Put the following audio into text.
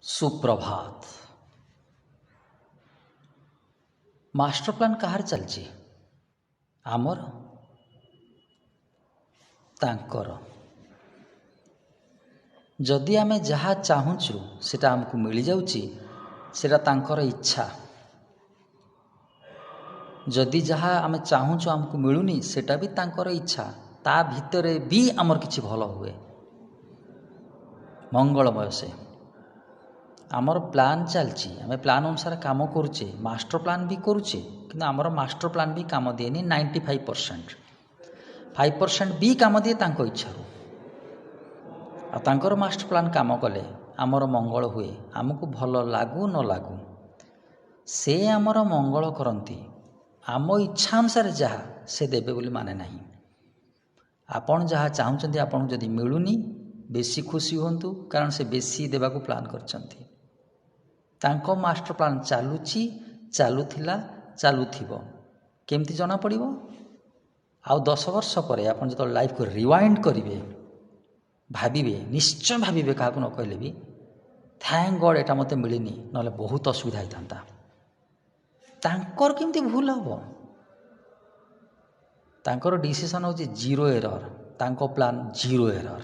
सुप्रभात। Master plan कहार चलची आमर तांकर। जदि आमे जहाँ चाहूचु सेटा आमको मिल जाउची सेटा तांकर इच्छा। जदि जहाँ आमे चाहूचु आमको मिलुनी सेटा भी तांकर इच्छा। ता भितरे भी आमर किछि भल हुए मंगलमय से आमर प्लान चलची। आमे प्लान अनुसार काम करुचे, मास्टर प्लान भी करुचे, किंतु आमर मास्टर प्लान भी काम दिएनी 95%। 5% भी काम दिए तांको इच्छारू। आ तांकर मास्टर प्लान काम कले आमर मंगल हुए, आमको भल लागू न लागू से आमर मंगल करती। आम इच्छा अनुसार जहाँ से देवे बोली माने नहीं। आपण जहाँ चाहते आपन जदि मिलूनी बेसी खुशी हुंतु, कारण से बेसी देवाको प्लान करछंती। तांको मास्टर प्लान चालुची, चालुथिला, चालुथिबो। केमती जना पड़िबो? आउ 10 वर्ष पर आपन जतो लाइफ को रिवाइंड करिवे, भाबिबे, निश्चय भाबिबे, काहाको न कहले भी थैंक गॉड एटा मते मिलिनी, नले बहुत असुविधा होइतांता। तांकर केमती भूल हबो? तांकर डिसीजन होची जीरो एरर, तांको प्लान जीरो एरर।